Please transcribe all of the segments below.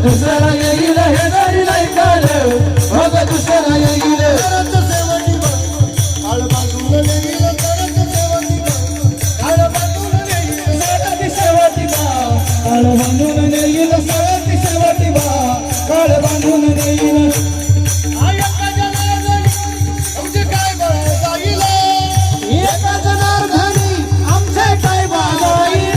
दुसरा येईल हे जरी नाही काल मग दुसरा येईल तरच सेवटी काळ बांधून येईल तरच सेवटी काळ बांधून येईल सरती सेवटी काळ बांधून येईल सरती सेवटी काळ बांधून येईल एका जनार्दनी आमचे काय जाईल एका जनार्दनी आमचे काय जाईल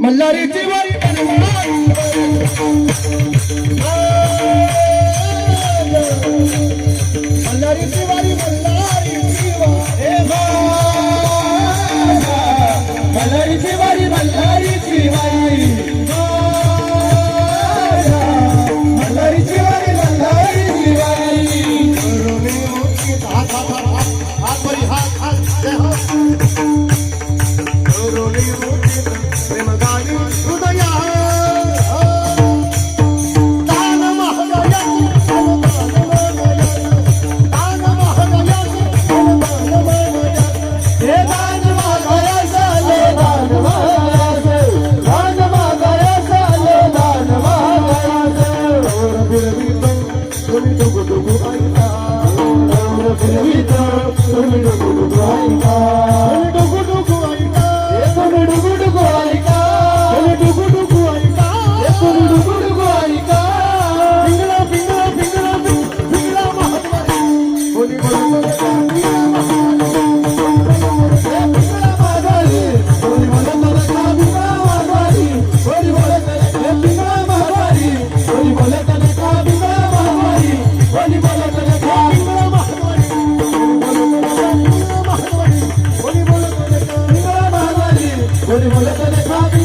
मल्हारीची वारी मल्हारीची वारी मल्हारीची वारी मल्हारीची वारी मल्हारीची वारी मल्हारीची वारी हात वरी हात कोणी बोलत नाही खाबी